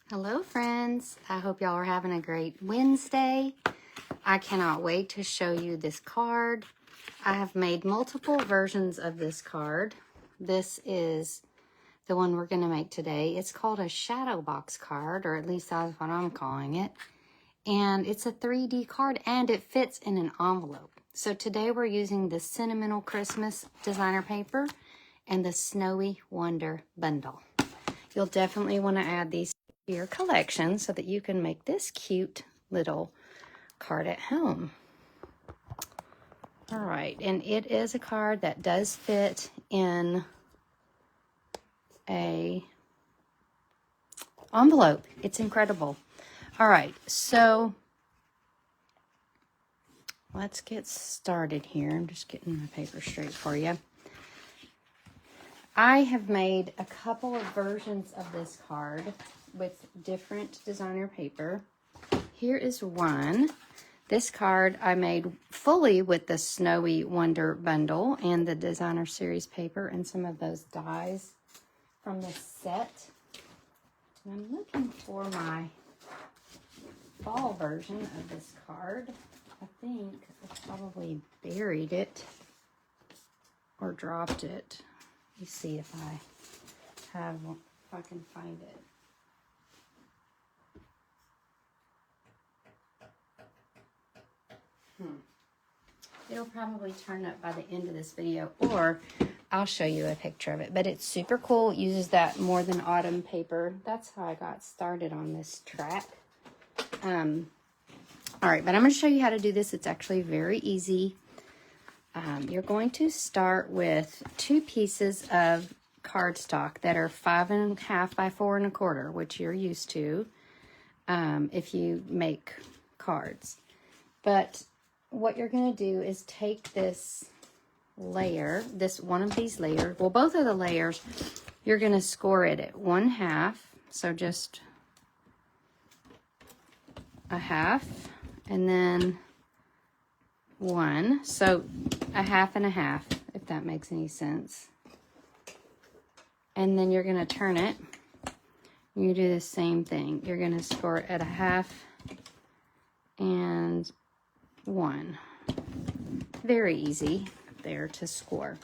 Hello friends, I hope y'all are having a great Wednesday. I cannot wait to show you this card. I have made multiple versions of this card. This is the one we're going to make today. It's called a Shadowbox card, or at least that's what I'm calling it. And it's a 3D card and it fits in an envelope. So today we're using the Sentimental Christmas designer paper and the Snowy Wonder bundle. You'll definitely want to add these to your collection so that you can make this cute little card at home. All right, and it is a card that does fit in a envelope. It's incredible. All right, so let's get started here. I'm just getting my paper straight for you. I have made a couple of versions of this card with different designer paper. Here is one. This card I made fully with the Snowy Wonder bundle and the designer series paper and some of those dies from the set. And I'm looking for my fall version of this card. I think I probably buried it or dropped it. Let me see if I can find it. It'll probably turn up by the end of this video, or I'll show you a picture of it. But it's super cool. It uses that More Than Autumn paper. That's how I got started on this track. All right, but I'm going to show you how to do this. It's actually very easy. You're going to start with 2 pieces of cardstock that are 5.5 by 4 1/4, which you're used to if you make cards. But what you're going to do is take this layer, one of these layers, well, both of the layers, you're going to score it at 1/2, so just a half, and then 1, so a half and a half, if that makes any sense. And then you're going to turn it. You do the same thing. You're going to score it at a half and 1. Very easy there to score.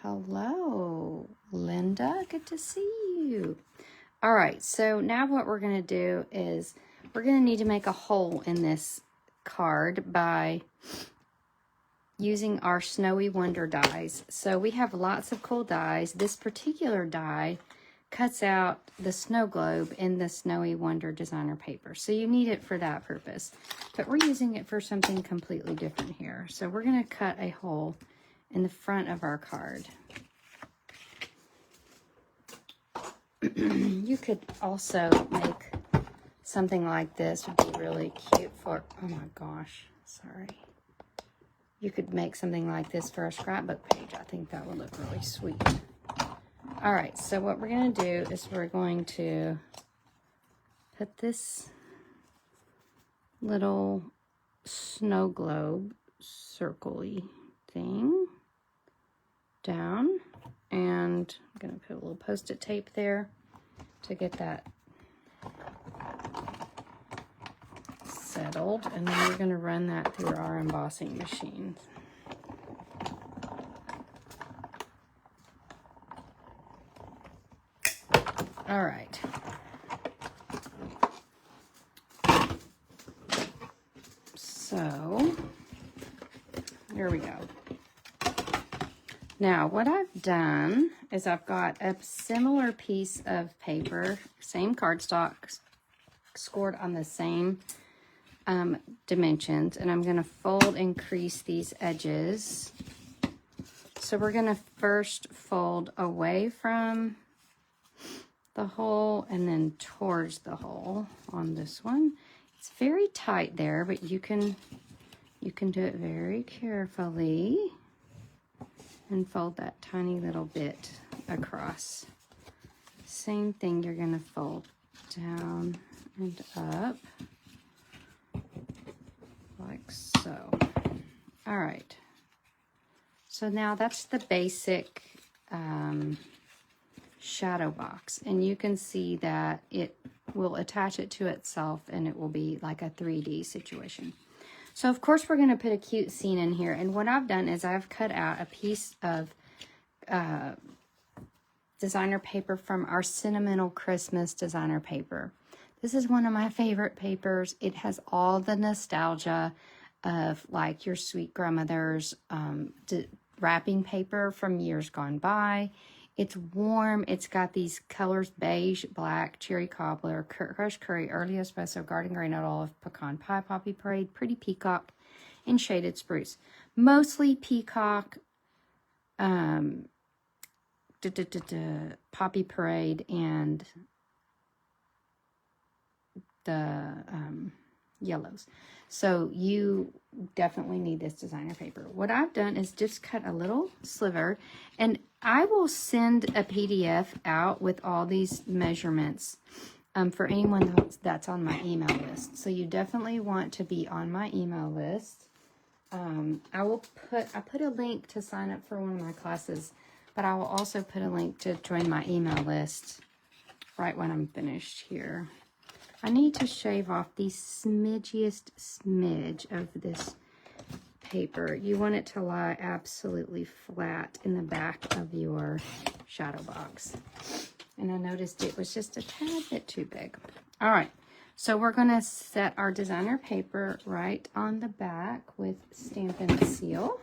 Hello, Linda. Good to see you. All right, so now what we're going to do is we're going to need to make a hole in this card by using our Snowy Wonder dies. So we have lots of cool dies. This particular die cuts out the snow globe in the Snowy Wonder designer paper. So you need it for that purpose. But we're using it for something completely different here. So we're going to cut a hole in the front of our card. You could also make something like this. Would be really cute for, oh my gosh, sorry. You could make something like this for a scrapbook page. I think that would look really sweet. All right, so what we're going to do is we're going to put this little snow globe circle-y thing down, and I'm going to put a little Post-it tape there to get that settled, and then we're going to run that through our embossing machine. All right. So, here we go. Now, what I've done is I've got a similar piece of paper, same cardstock, scored on the same dimensions, and I'm going to fold and crease these edges. So we're going to first fold away from the hole and then towards the hole on this one. It's very tight there, but you can do it very carefully and fold that tiny little bit across. Same thing, you're going to fold down and up like so. All right, so now that's the basic Shadowbox, and you can see that it will attach it to itself and it will be like a 3D situation. So of course we're going to put a cute scene in here, and what I've done is I've cut out a piece of designer paper from our Sentimental Christmas designer paper. This is one of my favorite papers. It has all the nostalgia of like your sweet grandmother's wrapping paper from years gone by. It's warm. It's got these colors: beige, black, cherry cobbler, crushed curry, early espresso, garden granite olive, pecan pie, poppy parade, pretty peacock, and shaded spruce. Mostly peacock, poppy parade, and the yellows. So you definitely need this designer paper. What I've done is just cut a little sliver, and I will send a PDF out with all these measurements for anyone that's on my email list. So you definitely want to be on my email list. I put a link to sign up for one of my classes, but I will also put a link to join my email list right when I'm finished here. I need to shave off the smidgiest smidge of this paper. You want it to lie absolutely flat in the back of your shadow box. And I noticed it was just a tad bit too big. All right, so we're going to set our designer paper right on the back with Stampin' Seal.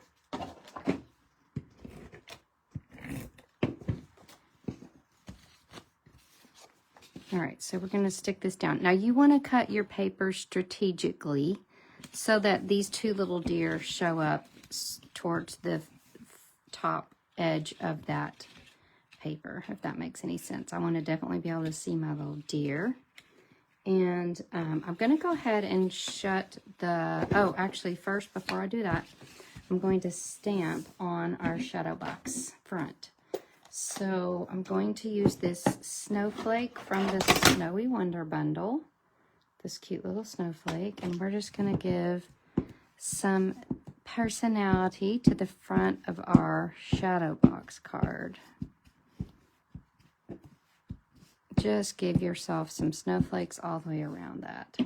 All right, so we're going to stick this down. Now you want to cut your paper strategically so that these two little deer show up towards the top edge of that paper, if that makes any sense. I want to definitely be able to see my little deer. And I'm going to go ahead and shut the, oh, actually first, before I do that, I'm going to stamp on our shadow box front. So I'm going to use this snowflake from the Snowy Wonder Bundle, this cute little snowflake, and we're just going to give some personality to the front of our shadow box card. Just give yourself some snowflakes all the way around that.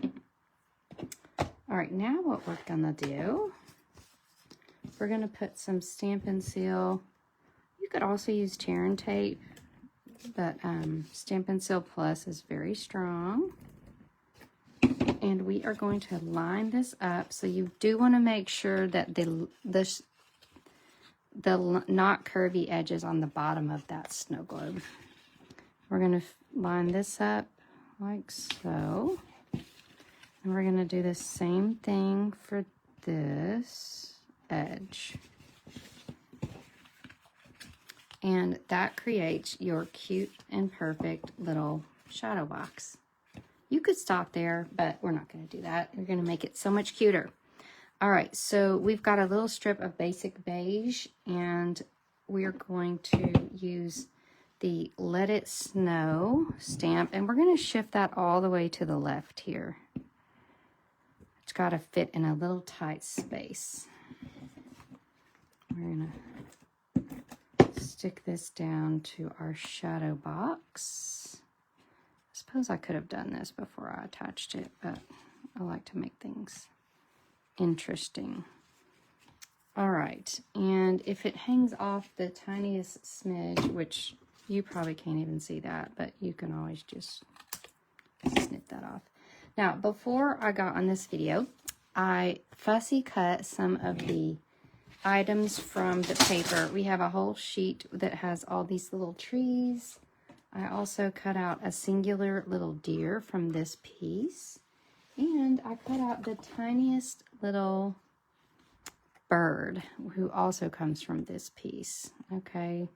All right, now what we're going to do, we're going to put some Stampin' Seal. You could also use tear and tape, but Stampin' Seal Plus is very strong. And we are going to line this up. So you do want to make sure that the not curvy edges on the bottom of that snow globe. We're going to line this up like so. And we're going to do the same thing for this edge. And that creates your cute and perfect little shadow box. You could stop there, but we're not going to do that. We're going to make it so much cuter. All right, so we've got a little strip of basic beige, and we're going to use the Let It Snow stamp, and we're going to shift that all the way to the left here. It's got to fit in a little tight space. We're going to stick this down to our shadow box. I suppose I could have done this before I attached it, but I like to make things interesting. All right, and if it hangs off the tiniest smidge, which you probably can't even see that, but you can always just snip that off. Now, before I got on this video, I fussy cut some of the items from the paper. We have a whole sheet that has all these little trees. I also cut out a singular little deer from this piece. And I cut out the tiniest little bird who also comes from this piece. Okay,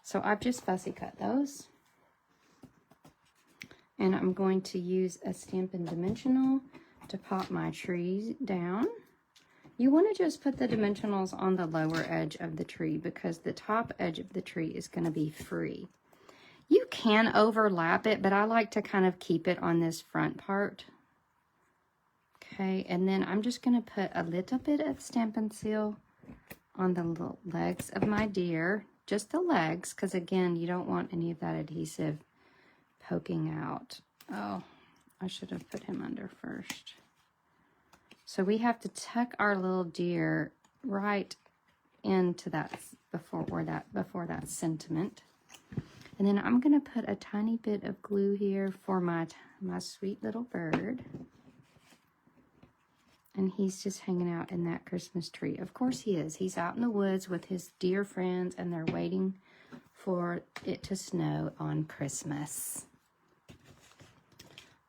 so I've just fussy cut those. And I'm going to use a Stampin' Dimensional to pop my trees down. You want to just put the dimensionals on the lower edge of the tree because the top edge of the tree is going to be free. You can overlap it, but I like to kind of keep it on this front part. Okay, and then I'm just going to put a little bit of Stampin' Seal on the little legs of my deer. just the legs, because again, you don't want any of that adhesive poking out. Oh, I should have put him under first. So we have to tuck our little deer right into that before that sentiment. And then I'm gonna put a tiny bit of glue here for my sweet little bird. And he's just hanging out in that Christmas tree. Of course he is. He's out in the woods with his dear friends, and they're waiting for it to snow on Christmas.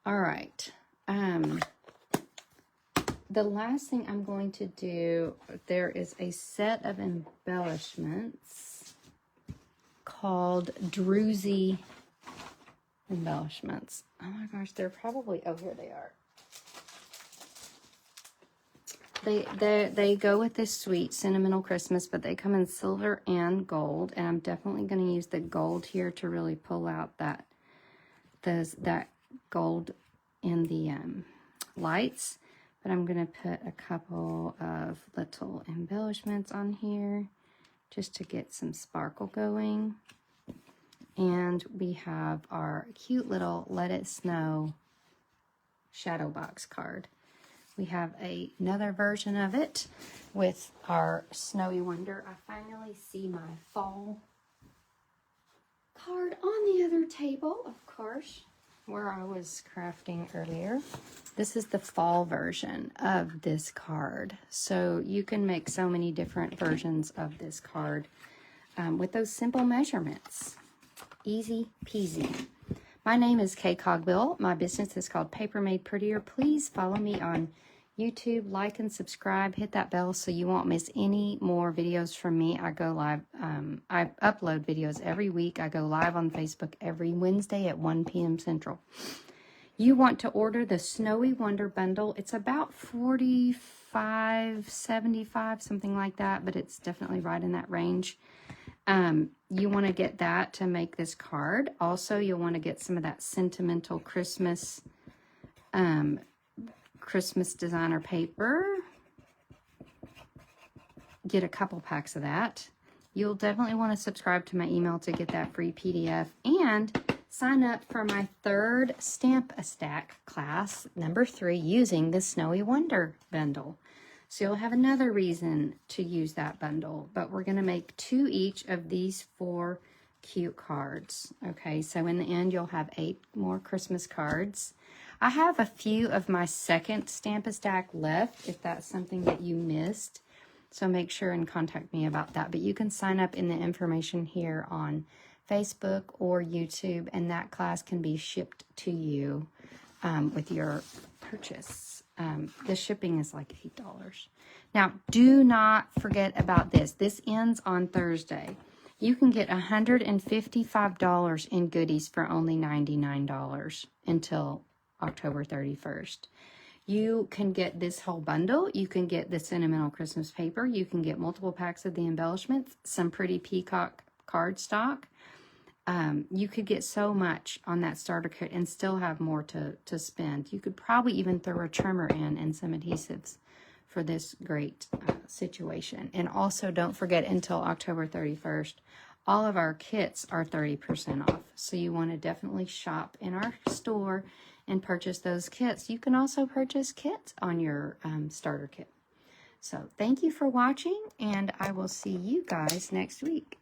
All right. The last thing I'm going to do, there is a set of embellishments called Druzy embellishments. Oh my gosh, they're probably, oh, here they are. They go with this sweet Sentimental Christmas, but they come in silver and gold, and I'm definitely going to use the gold here to really pull out that gold in the lights. But I'm going to put a couple of little embellishments on here just to get some sparkle going. And we have our cute little Let It Snow Shadowbox card. We have another version of it with our Snowy Wonder. I finally see my fall card on the other table, of course, where I was crafting earlier. This is the fall version of this card. So you can make so many different versions of this card with those simple measurements. Easy peasy. My name is Kay Cogbill. My business is called Paper Made Prettier. Please follow me on YouTube, like and subscribe, hit that bell so you won't miss any more videos from me. I go live, I upload videos every week. I go live on Facebook every Wednesday at 1 p.m. Central. You want to order the Snowy Wonder bundle. It's about $45.75, something like that, but it's definitely right in that range. You want to get that to make this card. Also, you'll want to get some of that Sentimental Christmas designer paper. Get a couple packs of that. You'll definitely want to subscribe to my email to get that free PDF, and sign up for my 3rd Stamp a Stack class, number 3, using the Snowy Wonder bundle. So you'll have another reason to use that bundle, but we're going to make 2 each of these 4 cute cards. Okay, so in the end, you'll have 8 more Christmas cards. I have a few of my 2nd Stamp a Stack left, if that's something that you missed. So make sure and contact me about that. But you can sign up in the information here on Facebook or YouTube, and that class can be shipped to you with your purchase. The shipping is like $8. Now, do not forget about this. This ends on Thursday. You can get $155 in goodies for only $99 until October 31st. You can get this whole bundle. You can get the Sentimental Christmas paper. You can get multiple packs of the embellishments, some pretty peacock cardstock. You could get so much on that starter kit and still have more to spend. You could probably even throw a trimmer in and some adhesives for this great situation. And also, don't forget, until October 31st, all of our kits are 30% off. So you want to definitely shop in our store and purchase those kits. You can also purchase kits on your starter kit. So thank you for watching, and I will see you guys next week.